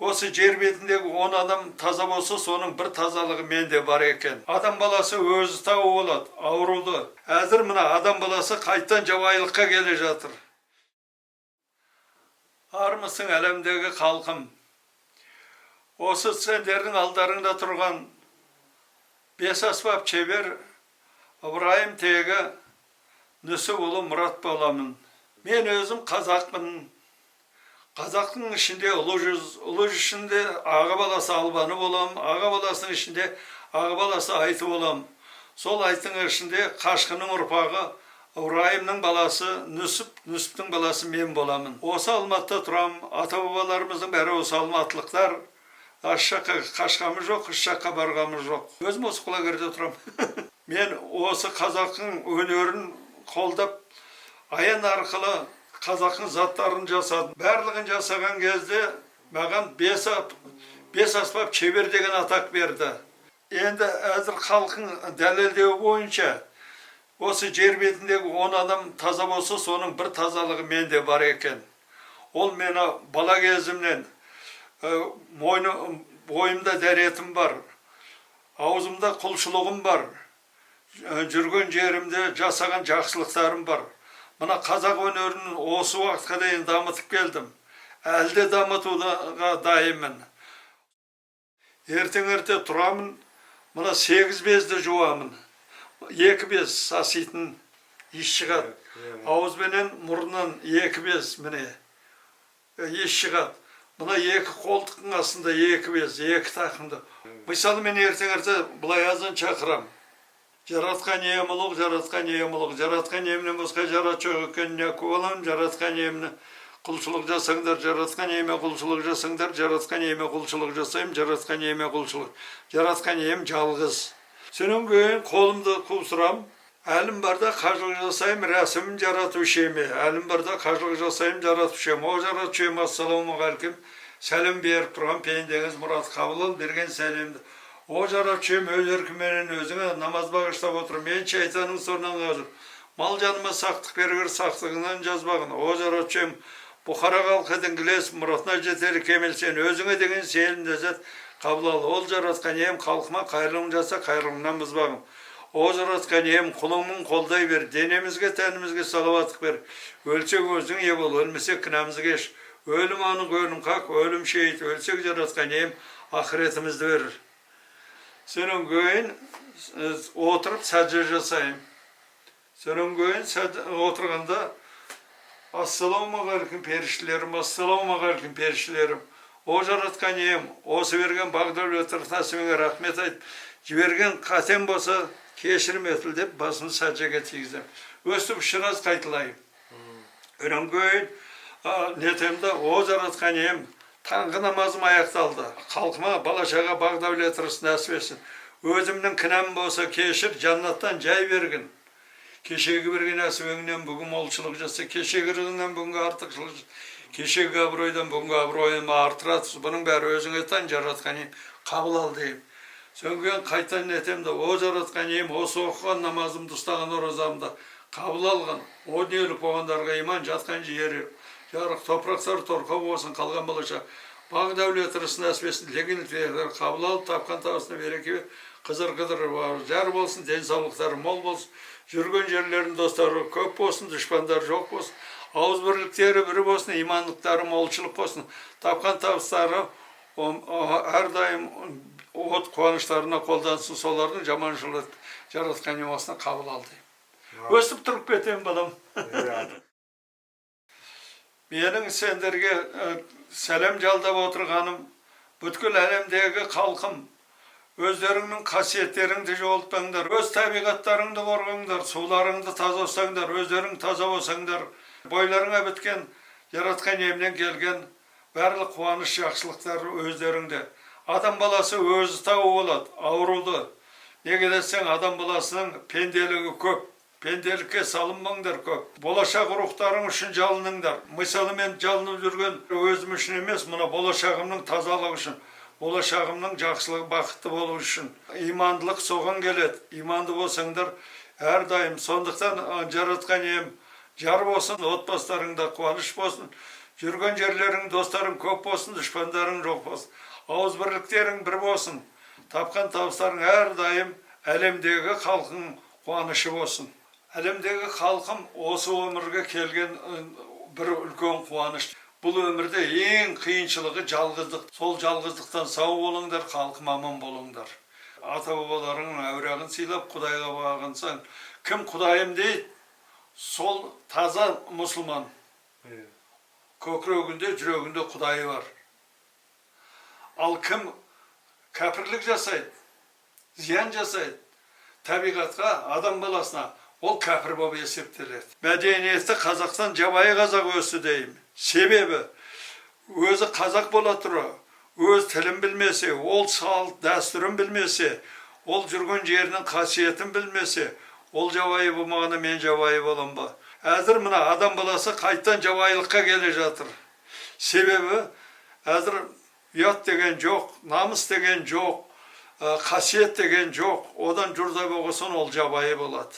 Осы жер бетіндегі 10 адам таза болса, соның бір тазалығы менде бар екен. Адам баласы өзі тауы болады, ауруды. Әзір мына адам баласы қайттан жабайылыққа келе жатыр. Армысың әлемдегі халқым. Осы сендердің алдарыңда тұрған бес аспап шебер Ыбырайым тегі Нүсіпұлы Мұрат боламын. Мен өзім қазақпын. Қазақтың ішінде ұлы жүз ішінде аға баласы Албаны болам, аға баласының ішінде аға баласы Айты болам. Сол Айтың ішінде Қашқының ұрпағы Ыбырайымның баласы Нүсіп, Нүсіптің баласы мен боламын. Осы Алматыда тұрам, ата-бабаларымыздың бәрі осы алматылықтар. Аш жаққа қашқамыз жоқ, үш жаққа барғамыз жоқ. Өзім осы құлагерде тұрам. Мен осы қазақтың өнерін қолдап, аян арқылы қазақтың заттарын жасадым. Барлығын жасаған кезде маған бес аспап шебер деген атақ берді. Енді әзір халқың дәлелдеуі бойынша осы жер бетіндегі 10 адам таза болса, соның бір тазалығы менде бар екен. Ол мені бала кезімнен бойымда дәретім бар, аузымда құлшылығым бар, жүрген жерімде жасаған жақсылықтарым бар. Мына қазақ өнерін осы уақытқа дейін дамытып келдім. Әлде дамытуға дайынмын. Ертең-ерте тұрамын, мына 8 безді жуамын. 2 без саситын еш шығады. Ауызбенен мұрнынан 2 без міне еш шығады. Мына 2 қолтықтың астында 2 без, 2 тақымды. Мысалы мен ертең-ерте бұлай азан шақырам. Жаратқан ием ұлық, жаратқан ием ұлық, жаратқан иемнен басқа жарат жоқ екеніне куәлім, жаратқан иемні құлшылық жасаңдар, жаратқан иеме құлшылық жасаңдар, жаратқан иеме құлшылық жасайым, жаратқан иеме құлшылық, жаратқан ием жалғыз. Сенен кейін қолымды қусырам, әлім барда қажылық жасайым, рәсімін жаратушы еме, әлім барда қажылық жасайым, жаратушы ем. О жаратушы ем, ассаламағалейкум, сәлем беріп тұрған пейіндеңіз Мұрат қабыл берген сәлемді. О жаратушым өз еркіменен өзіңе намаз бағыштап отыр. Мен шайтанның сорынан қалып, мал жаныма сақтық бергір, сақтығынан жазбағын. О жаратушым, бұқара халқы діңгілес, мұратына жетері кемел сен, өзіңе деген сенімді зәт қабыл ал. Ол жаратқан ем халқыма қайырлығын жаса, қайырлығынан бұзбағын. О жаратқан ем құлыңның қолдай бер, денемізге, тәнімізге салауаттық бер. Өлсек өзің ие бол, өлмесек кінамызды кеш. Өлім анық, өлім қақ, өлім шейіт, өлсек жаратқан ем ақыретімізді берір. Сенен кейін отырып сәжде жасайым. Сенен кейін отырғанда ассаламағалейкум періштелерім, ассаламағалейкум періштелерім. О жаратқан ем, осы берген бағдәулет нәсібіңе рахмет айтып, жіберген қатем болса кешірім етіл деп басымды сәждеге тигізем. Өстіп шыраз қайтылайым. Сенен кейін нетемді о жаратқан ем, таңғы намазым аяқталды. Халқыма, бала-шаға бағдәулет нәсіп етсін. Өзімнің кінәм болса кешір, жаннаттан жай берген. Кешегі берген нәсібіңнен бүгін молшылық жаса, кешегі рызыңнан бүгінгі артықшылық, кешегі абыройдан бүгінгі абыройым артыратсыз. Бұның бәрі өзіңе тән жаратқан ем, қабыл ал дейім. Сөнген қайтан нетемді, о жаратқан ем, осы оқыған намазымды, ұстаған оразамды қабыл алған. О дүниелік болғандарға иман жатқан жері жарық топырақтар торқа болсын, қалған балаша бақ дәулет рысын әсбесін легенліктер қабыл алып, тапқан табысына береке қызыр-қыдыр жар болсын, денсаулықтары мол болсын, жүрген жерлердің достары көп болсын, дұшпандар жоқ болсын, ауыз бірліктері бірі болсын, имандықтары молшылық болсын, тапқан табыстары әрдайым от қуаныштарына қолдансын, солардың жаманшылық жаратқан емасына қабыл алды. Өстіп тұрып кетем балам. Менің сендерге сәлем жалдап отырғаным, бүткіл әлемдегі халқым, өздеріңнің қасиеттеріңді жоғалтпаңдар, өз табиғаттарыңды қорғаңдар, суларыңды таза ұстаңдар, өздерің таза болсаңдар, бойларыңа біткен, жаратқан емнен келген барлық қуаныш жақсылықтар өздеріңде. Адам баласы өзі тауы болады, ауруды. Неге десең, адам баласының пенделігі көп. Пенделікке салынмаңдар көп. Болашақ рухтарың үшін жалыныңдар. Мысалы мен жалынып жүрген өзім үшін емес, мұна болашағымның тазалығы үшін, болашағымның жақсылығы, бақытты болу үшін. Имандылық соған келеді. Иманды болсаңдар әрдайым. Сондықтан жаратқан ем жар болсын, отбасыларыңда қуаныш болсын, Жүрген жерлерің, достарың көп болсын, дұшпандарың жоқ болсын. Ауыз бірліктерің бір болсын. Тапқан табыстарың әрдайым әлемдегі халқың қуанышы болсын. Әлемдегі халқым осы өмірге келген бір үлкен қуаныш. Бұл өмірде ең қиыншылығы жалғыздық. Сол жалғыздықтан сау болыңдар, халқым аман болыңдар. Ата-бабаларыңның әурағын сыйлап, Құдайға бағынсаң, кім Құдайым дейді, сол таза мұсылман. Көкірегінде, жүрегінде Құдайы бар. Ал кім кәпірлік жасайды, зиян жасайды, табиғатқа, адам баласына, ол кәпір болып есептеледі. Мәдениетті Қазақстан жабайы қазақ өсті деймін. Себебі, өзі қазақ бола тұра, өз тілін білмесе, ол салт дәстүрін білмесе, ол жүрген жерінің қасиетін білмесе, ол жабайы болмағаны мен жабайы болам ба? Әзір мына адам баласы қайттан жабайылыққа келе жатыр. Себебі, әзір ұят деген жоқ, намыс деген жоқ, қасиет деген жоқ. Одан жұрдай болғасын ол жабайы болады.